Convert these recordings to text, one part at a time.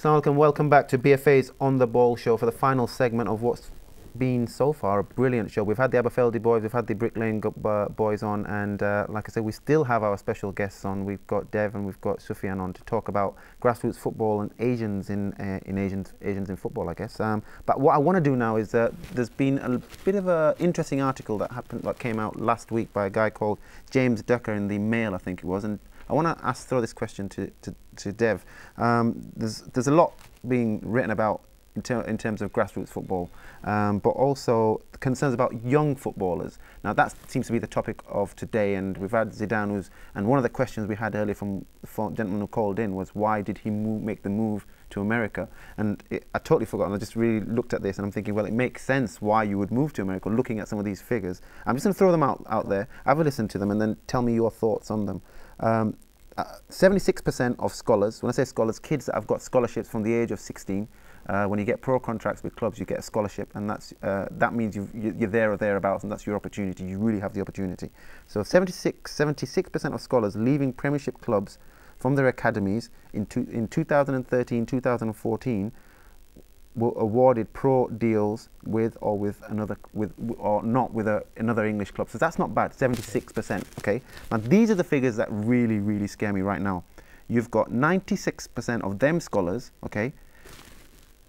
Assalamu alaikum, welcome back to BFA's On The Ball show for the final segment of what's been so far a brilliant show. We've had the Aberfeldy boys, we've had the Brick Lane boys on, and like I said, we still have our special guests on. We've got Dev and we've got Sufyan on to talk about grassroots football and Asians in Asians in football, I guess. But what I want to do now is there's been a bit of an interesting article that came out last week by a guy called James Ducker in the Mail, I think it was, and I want to throw this question to Dev. There's a lot being written about in terms of grassroots football, but also concerns about young footballers. Now that seems to be the topic of today, and we've had Zidane, and one of the questions we had earlier from the gentleman who called in was why did he make the move to America? And I totally forgot, and I just really looked at this and I'm thinking, well, it makes sense why you would move to America looking at some of these figures. I'm just going to throw them out there, have a listen to them, and then tell me your thoughts on them. 76% of scholars, when I say scholars, kids that have got scholarships from the age of 16, when you get pro contracts with clubs, you get a scholarship, and that means you're there or thereabouts, and that's your opportunity. You really have the opportunity. So 76% of scholars leaving Premiership clubs from their academies in 2013, 2014 were awarded pro deals with another English club. So that's not bad, 76%. Okay. Now these are the figures that really scare me right now. You've got 96% of them scholars, okay,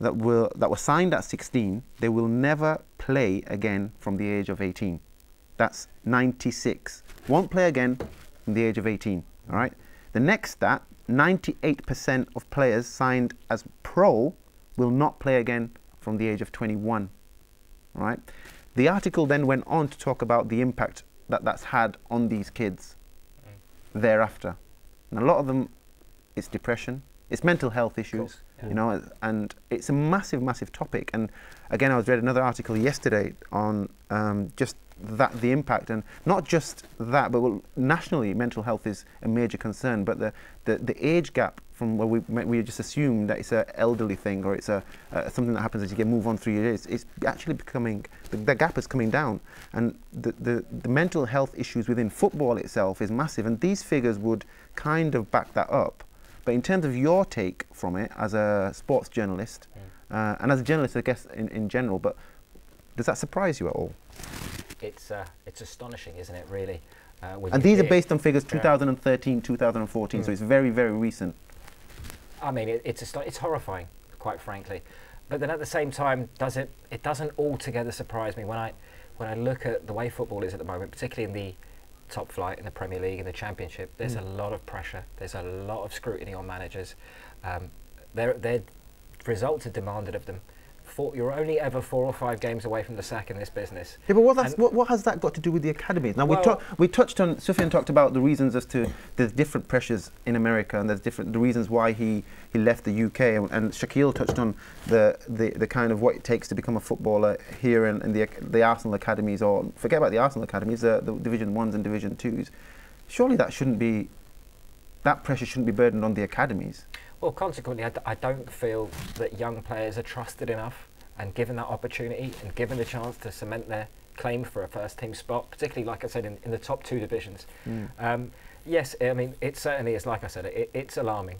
that were signed at 16. They will never play again from the age of 18. That's 96. Won't play again from the age of 18. All right. The next stat: 98% of players signed as pro will not play again from the age of 21. Right? The article then went on to talk about the impact that's had on these kids thereafter. And a lot of them, it's depression, it's mental health issues, yeah. You know, and it's a massive topic. And again, I read another article yesterday on just the impact, and not just that, but nationally mental health is a major concern, but the age gap from where we just assume that it's an elderly thing, or it's something that happens as you move on through your years. It's actually becoming, the gap is coming down, and the mental health issues within football itself is massive, and these figures would kind of back that up. But in terms of your take from it as a sports journalist, and as a journalist, I guess, in general, but does that surprise you at all? It's astonishing, isn't it, really? And these are based on figures 2013, 2014, so it's very recent. I mean, it's horrifying, quite frankly. But then at the same time, it doesn't altogether surprise me when I look at the way football is at the moment, particularly in the top flight, in the Premier League, in the Championship. There's a lot of pressure. There's a lot of scrutiny on managers. Their results are demanded of them. You're only ever 4 or 5 games away from the sack in this business. Yeah, but what has that got to do with the academies? Now, we touched on, Sufyan talked about the reasons as to there's different pressures in America, and there's the reasons why he left the UK, and Shaquille touched on the kind of what it takes to become a footballer here in the Arsenal academies, or forget about the Arsenal academies, the Division 1s and Division 2s. Surely that pressure shouldn't be burdened on the academies. Well, consequently, I don't feel that young players are trusted enough and given that opportunity and given the chance to cement their claim for a first-team spot, particularly, like I said, in the top 2 divisions. Yes, I mean, it certainly is, like I said, it's alarming.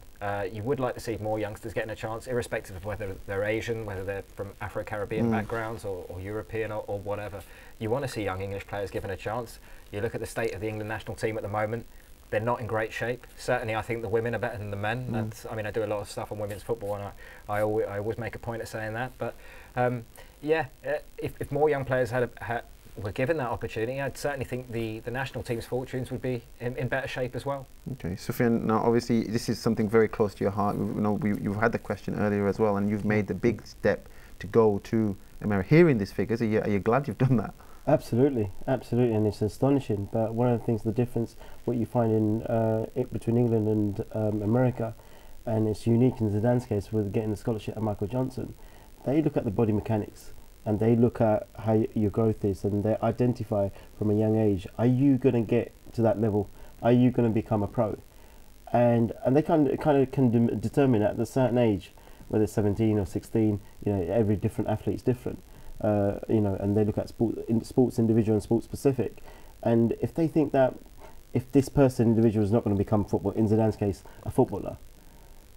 You would like to see more youngsters getting a chance, irrespective of whether they're Asian, whether they're from Afro-Caribbean backgrounds or European or whatever. You want to see young English players given a chance. You look at the state of the England national team at the moment. They're not in great shape. Certainly, I think the women are better than the men. I mean, I do a lot of stuff on women's football, and I always make a point of saying that. But yeah, if more young players were given that opportunity, I'd certainly think the national team's fortunes would be in better shape as well. Okay, Sufyan, now obviously this is something very close to your heart. You've had the question earlier as well, and you've made the big step to go to America. Hearing these figures, are you glad you've done that? Absolutely, and it's astonishing. But one of the things, the difference, what you find in between England and America, and it's unique in Zidane's case with getting the scholarship at Michael Johnson, they look at the body mechanics and they look at how your growth is, and they identify from a young age, are you going to get to that level? Are you going to become a pro? And they kind of can determine at a certain age, whether it's 17 or 16. You know, every different athlete's different. You know, and they look at sports individual and sports specific, and if they think that if this individual is not going to become in Zidane's case, a footballer,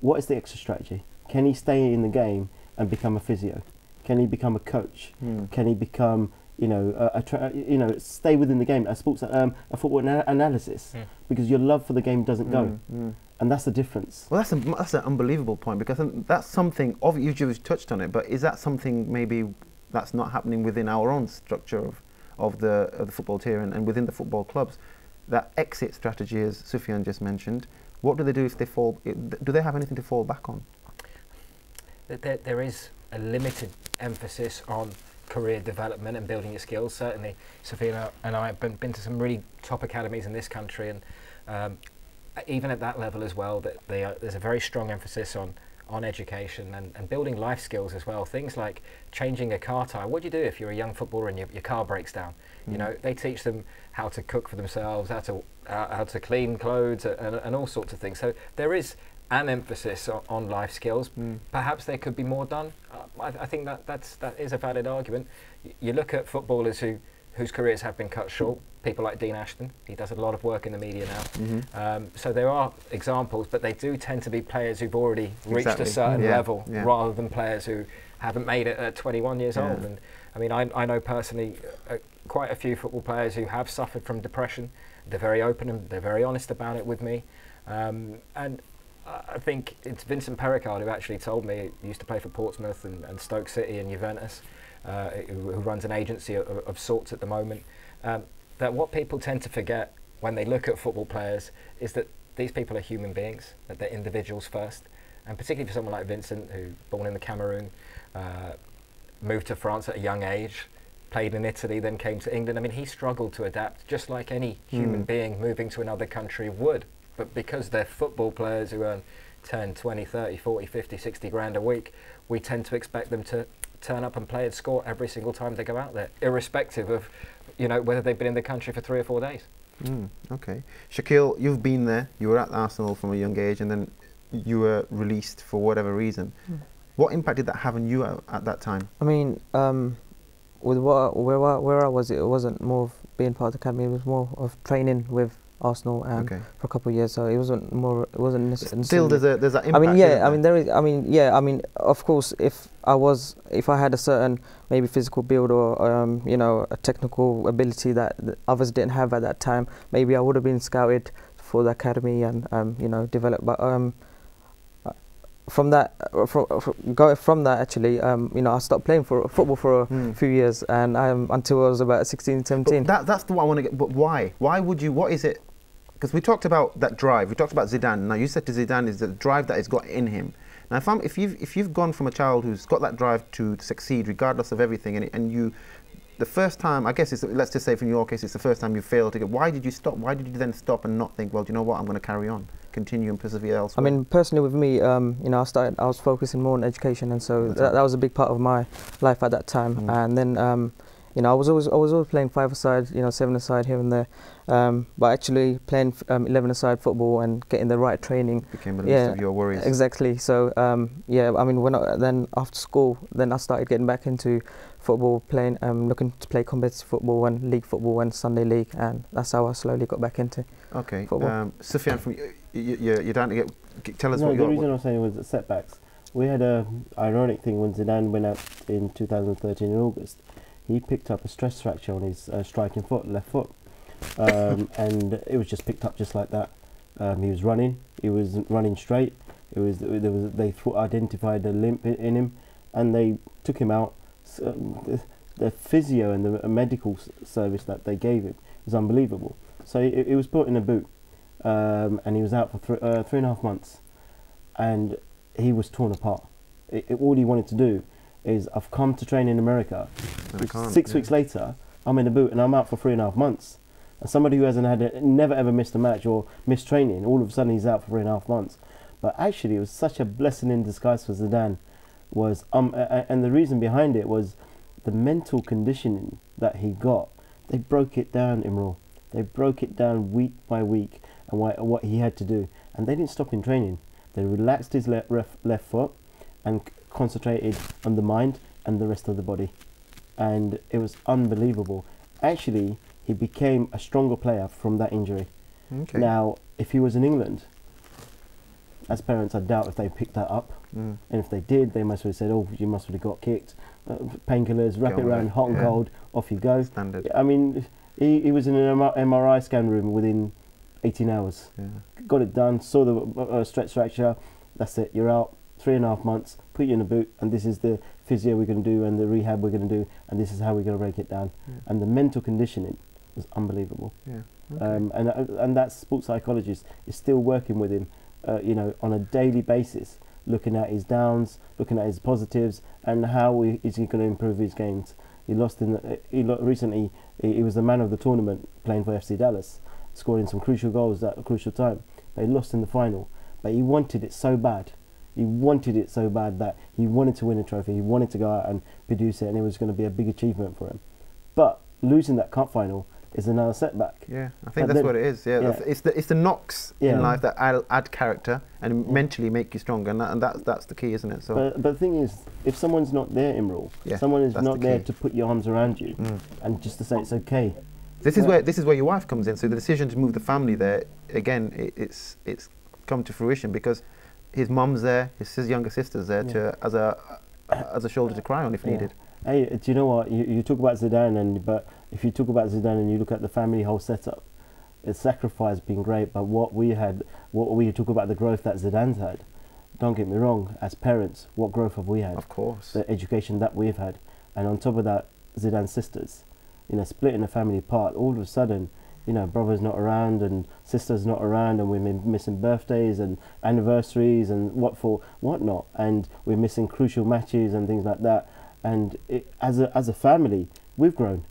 what is the extra strategy? Can he stay in the game and become a physio? Can he become a coach? Can he become, you know, stay within the game, a football analysis? Because your love for the game doesn't go, and that's the difference. Well, that's an unbelievable point, because that's something, obviously you've touched on it, but is that something maybe that's not happening within our own structure of the football tier and within the football clubs? That exit strategy, as Sufyan just mentioned, what do they do if they fall? Do they have anything to fall back on? There is a limited emphasis on career development and building your skills. Certainly, Sophia and I have been to some really top academies in this country, and even at that level as well, there's a very strong emphasis on education and building life skills as well. Things like changing a car tyre. What do you do if you're a young footballer and your car breaks down? You know, they teach them how to cook for themselves, how to clean clothes, and all sorts of things. So there is an emphasis on life skills. Perhaps there could be more done. I think that is a valid argument. You look at footballers whose careers have been cut short. People like Dean Ashton, he does a lot of work in the media now. So there are examples, but they do tend to be players who've already reached a certain level, rather than players who haven't made it at 21 years old. And I mean, I know personally quite a few football players who have suffered from depression. They're very open and they're very honest about it with me. And I think it's Vincent Perricard who actually told me, he used to play for Portsmouth and Stoke City and Juventus, who runs an agency of sorts at the moment, that what people tend to forget when they look at football players is that these people are human beings, that they're individuals first. And particularly for someone like Vincent, who born in the Cameroon, moved to France at a young age, played in Italy, then came to England. I mean, he struggled to adapt just like any human being moving to another country would. But because they're football players who earn 10, 20, 30, 40, 50, 60 grand a week, we tend to expect them to turn up and play and score every single time they go out there, irrespective of, you know, whether they've been in the country for 3 or 4 days. Okay. Shaquille, you've been there. You were at Arsenal from a young age, and then you were released for whatever reason. What impact did that have on you at that time? I mean, with where I was, it wasn't more of being part of the academy. It was more of training with Arsenal and for a couple of years. So it wasn't more. It wasn't necessarily. Still, there's that impact. I mean, yeah. I mean, there is. I mean, yeah. I mean, of course, if I had a certain maybe physical build or you know, a technical ability that others didn't have at that time, maybe I would have been scouted for the academy and you know, developed. But from that, actually, you know, I stopped playing football for a few years, and until I was about 16, 17. But that's the one I want to get. But why? Why would you? What is it? Because we talked about that drive. We talked about Zidane. Now you said to Zidane is the drive that he's got in him. Now, if you've gone from a child who's got that drive to succeed regardless of everything, and you, the first time, I guess let's just say from your case, it's the first time you failed to get. Why did you stop? Why did you then stop and not think, well, do you know what? I'm going to carry on, continue and persevere elsewhere? I mean, personally with me, you know, I was focusing more on education, and so that was a big part of my life at that time. And then, you know, I was always playing 5-a-side, you know, 7-a-side here and there, but actually playing 11-a-side football and getting the right training became the least of your worries. Exactly. So yeah, I mean, then after school, then I started getting back into football, playing, looking to play competitive football and league football and Sunday league, and that's how I slowly got back into football. Sufyan, from you're down to tell us what the reason I was saying was the setbacks. We had a ironic thing when Zidane went out in 2013 in August. He picked up a stress fracture on his striking foot, left foot, and it was just picked up just like that. He was running running straight. They identified a limp in him, and they took him out. The physio and the medical service that they gave him was unbelievable. So it was put in a boot, and he was out for 3.5 months, and he was torn apart. All he wanted to do is, I've come to train in America. 6 weeks later, I'm in a boot and I'm out for 3.5 months. And somebody who hasn't never ever missed a match or missed training, all of a sudden he's out for 3.5 months. But actually, it was such a blessing in disguise for Zidane. And the reason behind it was the mental conditioning that he got. They broke it down, Imrul. They broke it down week by week and what he had to do. And they didn't stop in training. They relaxed his left foot and concentrated on the mind and the rest of the body, and it was unbelievable. Actually, he became a stronger player from that injury. Now, if he was in England, as parents, I doubt if they picked that up. And if they did, they must have said, "Oh, you must have got kicked. Painkillers, wrap it around, hot and cold, off you go." Standard. I mean, he was in an MRI scan room within 18 hours. Yeah. Got it done. Saw the stretch fracture. That's it. You're out. 3.5 months. Put you in a boot, and this is the physio we're going to do, and the rehab we're going to do, and this is how we're going to break it down. And the mental conditioning was unbelievable. Yeah. Okay. And that sports psychologist is still working with him, you know, on a daily basis, looking at his downs, looking at his positives, and how is he going to improve his games. He lost recently. He was the man of the tournament playing for FC Dallas, scoring some crucial goals at a crucial time. But he lost in the final. But he wanted it so bad. He wanted it so bad that he wanted to win a trophy. He wanted to go out and produce it, and it was going to be a big achievement for him. But losing that cup final is another setback. Yeah, I think that's what it is. Yeah, it's the knocks in life that add character and mentally make you stronger, and that's the key, isn't it? So, but the thing is, if someone's not there, Imrul, someone is not there to put your arms around you and just to say it's okay. This is where your wife comes in. So the decision to move the family there again, it's come to fruition because his mum's there, his younger sister's there as a shoulder to cry on if needed. Hey, do you know what? You talk about Zidane, but if you talk about Zidane and you look at the family whole setup, the sacrifice has been great. But what we talk about the growth that Zidane's had. Don't get me wrong. As parents, what growth have we had? Of course. The education that we've had, and on top of that, Zidane's sisters, you know, splitting the family apart. All of a sudden, you know, brother's not around and sister's not around, and we're missing birthdays and anniversaries and whatnot, and we're missing crucial matches and things like that. And as a family, we've grown,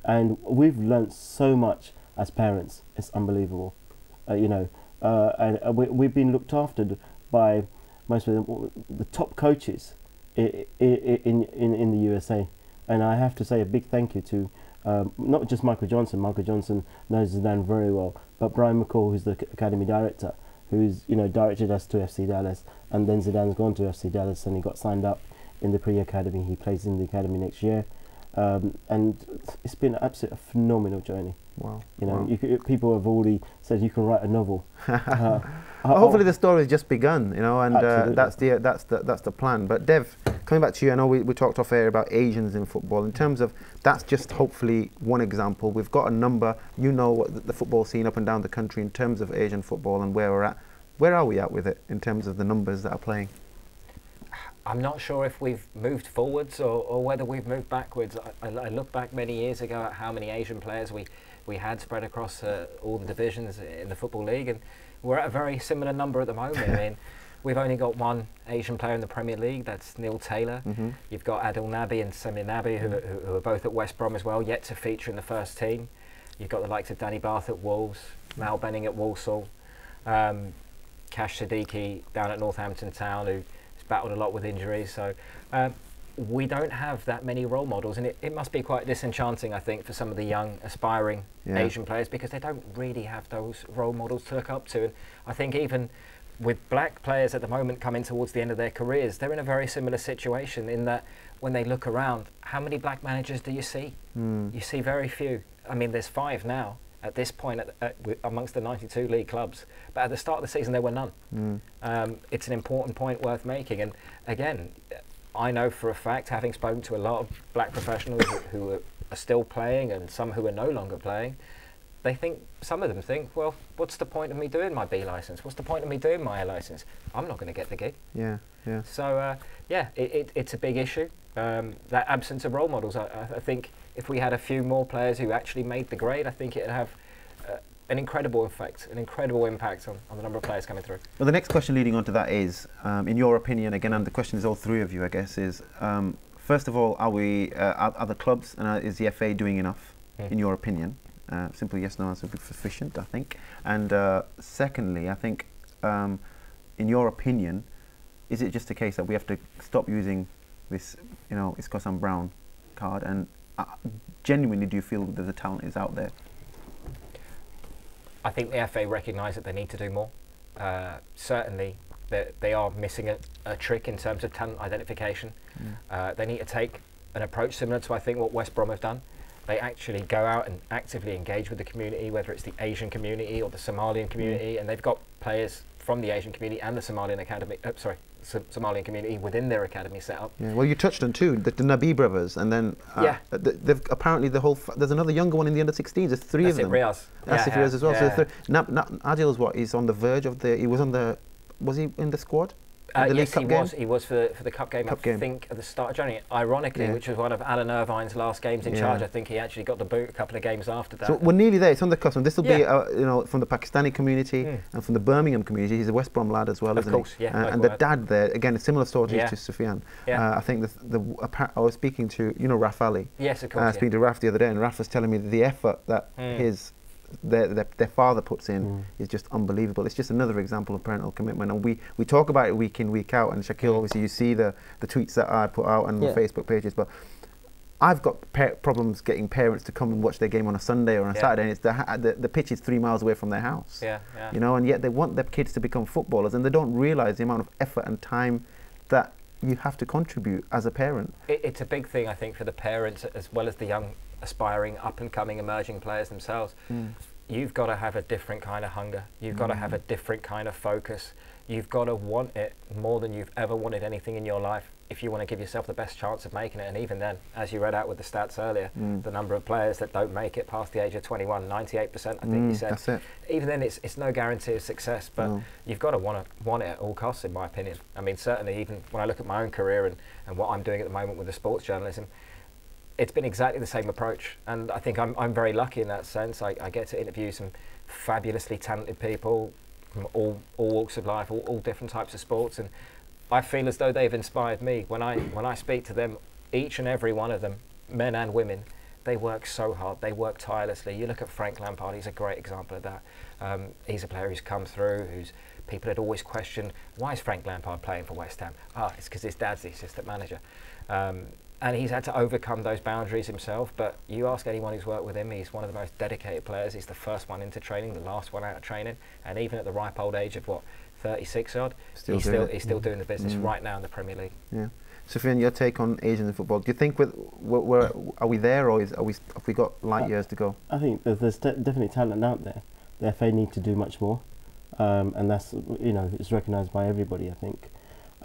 and we've learnt so much as parents. It's unbelievable, you know. And we've been looked after by most of the top coaches in the USA. And I have to say a big thank you to not just Michael Johnson. Michael Johnson knows Zidane very well, but Brian McCall, who's the academy director, who's, you know, directed us to FC Dallas, and then Zidane's gone to FC Dallas and he got signed up in the pre-academy. He plays in the academy next year, and it's been an absolute phenomenal journey. Wow! You know, people have already said you can write a novel. Well, hopefully the story's just begun, you know, and that's the plan. But Dev, coming back to you, I know we talked off air about Asians in football. In terms of that's just hopefully one example. We've got a number. You know what the football scene up and down the country in terms of Asian football and where we're at. Where are we at with it in terms of the numbers that are playing? I'm not sure if we've moved forwards or whether we've moved backwards. I look back many years ago at how many Asian players we had spread across all the divisions in the Football League, and we're at a very similar number at the moment. I mean, we've only got one Asian player in the Premier League, that's Neil Taylor. You've got Adil Nabi and Sami Nabi, who are both at West Brom as well, yet to feature in the first team. You've got the likes of Danny Barth at Wolves, Mal Benning at Walsall, Kash Siddiqui down at Northampton Town, who battled a lot with injuries. So we don't have that many role models, and it must be quite disenchanting, I think, for some of the young aspiring Asian players, because they don't really have those role models to look up to. And I think even with black players at the moment coming towards the end of their careers, they're in a very similar situation in that when they look around, how many black managers do you see? You see very few. I mean, there's 5 now at this point amongst the 92 league clubs, but at the start of the season there were none. It's an important point worth making, and again, I know for a fact, having spoken to a lot of black professionals who are still playing and some who are no longer playing, some of them think, well, what's the point of me doing my B licence? What's the point of me doing my A licence? I'm not going to get the gig. So it's a big issue, that absence of role models. I think if we had a few more players who actually made the grade, I think it'd have an incredible effect, an incredible impact on the number of players coming through. Well, the next question leading on to that is, in your opinion, again, and the question is all 3 of you, I guess, is first of all, are the clubs and is the FA doing enough, in your opinion? Simple yes, no answer would be sufficient, I think. And secondly, I think, in your opinion, is it just a case that we have to stop using this, you know, Iscos and Brown card, and genuinely do you feel that the talent is out there? I think the FA recognise that they need to do more. Certainly, they are missing a trick in terms of talent identification. They need to take an approach similar to, I think, what West Brom have done. They actually go out and actively engage with the community, whether it's the Asian community or the Somalian community, and they've got players from the Asian community and the Somalian academy. Somalian community within their academy setup. Yeah, well, you touched on two, the Nabi brothers, and then they've apparently there's another younger one in the under-16s. There's three of them. Riaz. That's Riaz as well. Yeah. So Adil's what? He's on the verge of was he in the squad? Yes, he was for the cup game. I think at the start of January. Ironically, which was one of Alan Irvine's last games in charge. I think he actually got the boot a couple of games after that. So we're nearly there. It's on the cusp. And this will be, from the Pakistani community and from the Birmingham community. He's a West Brom lad as well, isn't he? Of course, yeah. And the dad there, again, a similar story to Sufyan. I think I was speaking to Raf Ali. Yes, of course. Speaking to Raf the other day, and Raf was telling me the effort that their father puts in is just unbelievable. It's just another example of parental commitment, and we talk about it week in, week out. And Shaquille, obviously you see the tweets that I put out on my Facebook pages, but I've got problems getting parents to come and watch their game on a Sunday or on a Saturday, and it's the pitch is 3 miles away from their house. And yet they want their kids to become footballers, and they don't realise the amount of effort and time that you have to contribute as a parent. It's a big thing, I think, for the parents as well as the young aspiring up-and-coming emerging players themselves. You've got to have a different kind of hunger. You've got to have a different kind of focus. You've got to want it more than you've ever wanted anything in your life if you want to give yourself the best chance of making it. And even then, as you read out with the stats earlier, the number of players that don't make it past the age of 21, 98% I think you said. That's it. Even then, it's no guarantee of success, but you've got to want it at all costs, in my opinion. I mean, certainly even when I look at my own career and what I'm doing at the moment with the sports journalism, it's been exactly the same approach, and I think I'm very lucky in that sense. I get to interview some fabulously talented people from all walks of life, all different types of sports, and I feel as though they've inspired me. When I speak to them, each and every one of them, men and women, they work so hard, they work tirelessly. You look at Frank Lampard, he's a great example of that. He's a player who's come through, who's people had always questioned, why is Frank Lampard playing for West Ham? It's because his dad's the assistant manager. And he's had to overcome those boundaries himself, but you ask anyone who's worked with him, he's one of the most dedicated players. He's the first one into training, the last one out of training, and even at the ripe old age of 36 odd, he's still doing the business right now in the Premier League. Yeah. Sufyan, your take on Asians in football? Do you think are we there, or have we got light years to go? I think there's definitely talent out there. The FA need to do much more, and that's it's recognised by everybody, I think.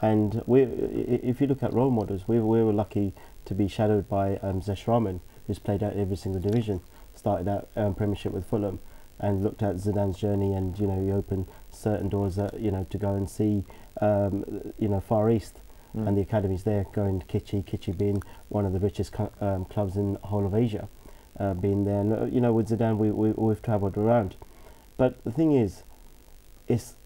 And if you look at role models, we were lucky to be shadowed by Zesh Rahman, who's played out every single division, started out Premiership with Fulham, and looked at Zidane's journey, and he opened certain doors that to go and see Far East and the academies there, going to Kitchi being one of the richest clubs in the whole of Asia, being there. And with Zidane we've travelled around, but the thing is, it's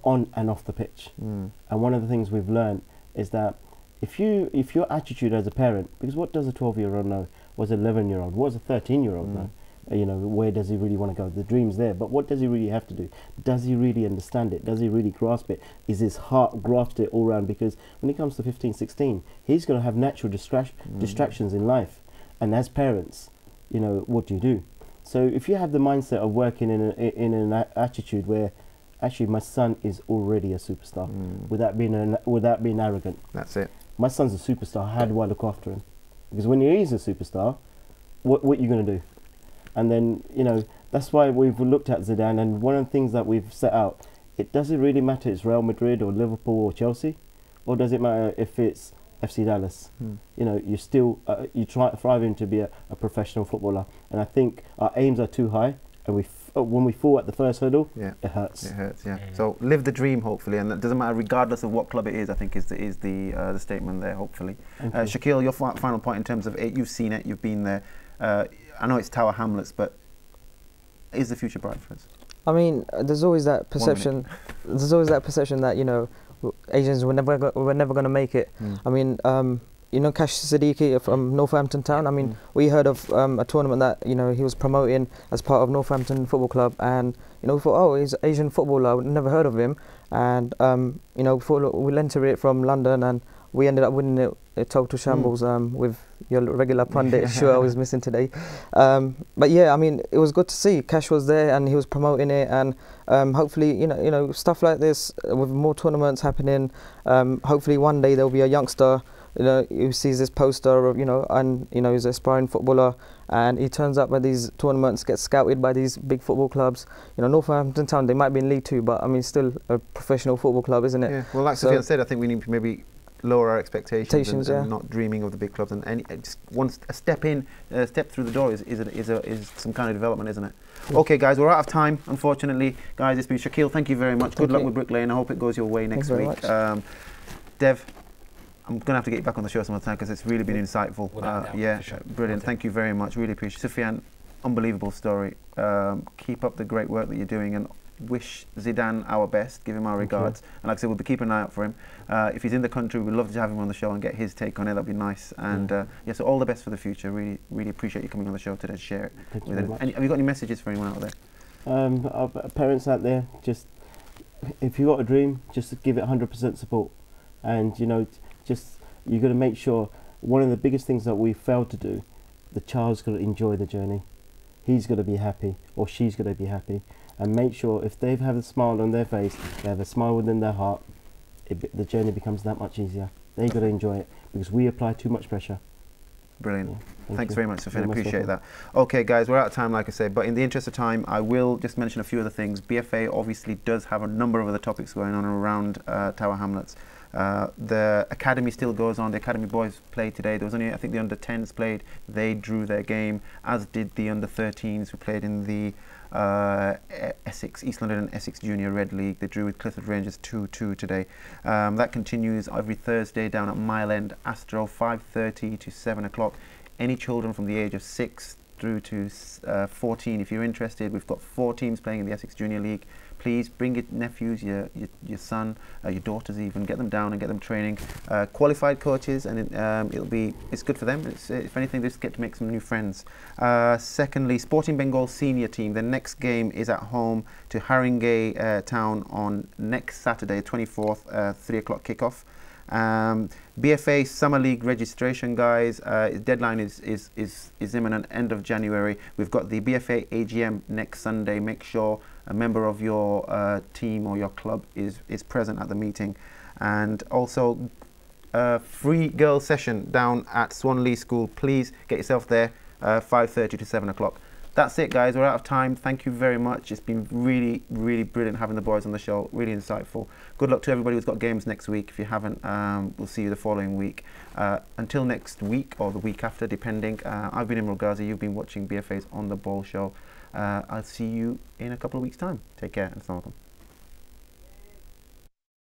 on and off the pitch. And one of the things we've learned is that if your attitude as a parent, because what does a 12-year-old know? What's an 11-year-old? What's a 13-year-old know? Where does he really want to go? The dream's there, but what does he really have to do? Does he really understand it? Does he really grasp it? Is his heart grasped it all around? Because when it comes to 15, 16, he's going to have natural distractions in life. And as parents, what do you do? So if you have the mindset of working in an attitude where actually my son is already a superstar, without being arrogant. That's it. My son's a superstar. How do I look after him? Because when he is a superstar, what are you going to do? And then that's why we've looked at Zidane, and one of the things that we've set out, does it really matter if it's Real Madrid or Liverpool or Chelsea, or does it matter if it's FC Dallas? You still you thrive him to be a professional footballer, and I think our aims are too high, and when we fall at the first hurdle, it hurts. It hurts, yeah. So live the dream, hopefully, and it doesn't matter regardless of what club it is. I think is the statement there. Hopefully, Shaquille, your final point in terms of it. You've seen it. You've been there. I know it's Tower Hamlets, but is the future bright for us? I mean, there's always that perception. There's always that perception that Asians were never going to make it. I mean, Kash Siddiqui from Northampton Town. I mean, we heard of a tournament that he was promoting as part of Northampton Football Club, and we thought, oh, he's an Asian footballer. We'd never heard of him, and we thought we'll enter it from London, and we ended up winning it a total shambles with your regular pundit Shua was missing today. But yeah, I mean, it was good to see Cash was there and he was promoting it, and hopefully stuff like this with more tournaments happening, hopefully one day there'll be a youngster you know, he sees this poster of, you know, and you know, he's an aspiring footballer, and he turns up at these tournaments, gets scouted by these big football clubs. You know, Northampton Town, they might be in League Two, but I mean, still a professional football club, isn't it? Yeah. Well, like Sufyan said, I think we need to maybe lower our expectations and not dreaming of the big clubs, and just a step through the door is some kind of development, isn't it? Yeah. Okay, guys, we're out of time, unfortunately. Guys, it's been Shaquille. Thank you very much. Good luck with Brick Lane. I hope it goes your way next week. Dev, I'm going to have to get you back on the show some other time because it's really been insightful. Yeah, sure. Brilliant. Thank you very much. Really appreciate it. Sufyan, unbelievable story. Keep up the great work that you're doing, and wish Zidane our best. Give him our regards. And like I said, we'll be keeping an eye out for him. If he's in the country, we'd love to have him on the show and get his take on it. That'd be nice. And yeah, so all the best for the future. Really, really appreciate you coming on the show today to share it. Thank you very much. Have you got any messages for anyone out there? Our parents out there, just if you got a dream, just give it 100% support. And you know, just you got to make sure. One of the biggest things that we failed to do, the child's got to enjoy the journey. He's got to be happy, or she's got to be happy, and make sure if they have a smile on their face, they have a smile within their heart, the journey becomes that much easier. They got to enjoy it, because we apply too much pressure. Brilliant. Yeah, Thanks very much, Sufyan. Appreciate that. Okay, guys, we're out of time, like I said, but in the interest of time, I will just mention a few other things. BFA obviously does have a number of other topics going on around Tower Hamlets. The academy still goes on. The academy boys played today. There was only, I think, the under 10s played. They drew their game, as did the under 13s who played in the Essex, East London and Essex Junior Red League. They drew with Clifford Rangers 2-2 today. That continues every Thursday down at Mile End Astro, 5:30 to 7 o'clock. Any children from the age of 6 through to 14, if you're interested, we've got 4 teams playing in the Essex Junior League. Please bring your nephews, your son, your daughters even, get them down and get them training. Qualified coaches, and it's good for them. If anything, they just get to make some new friends. Secondly, Sporting Bengal senior team, their next game is at home to Haringey Town on next Saturday, 24th, 3 o'clock kickoff. BFA Summer League registration, guys, deadline is imminent, end of January. We've got the BFA AGM next Sunday. Make sure a member of your team or your club is present at the meeting. And also free girls session down at Swanley School. Please get yourself there, 5:30 to 7 o'clock. That's it, guys. We're out of time. Thank you very much. It's been really, really brilliant having the boys on the show. Really insightful. Good luck to everybody who's got games next week. If you haven't, we'll see you the following week. Until next week or the week after, depending. I've been Imran Ghazi. You've been watching BFA's On The Ball show. I'll see you in a couple of weeks' time. Take care and assalamu alaikum.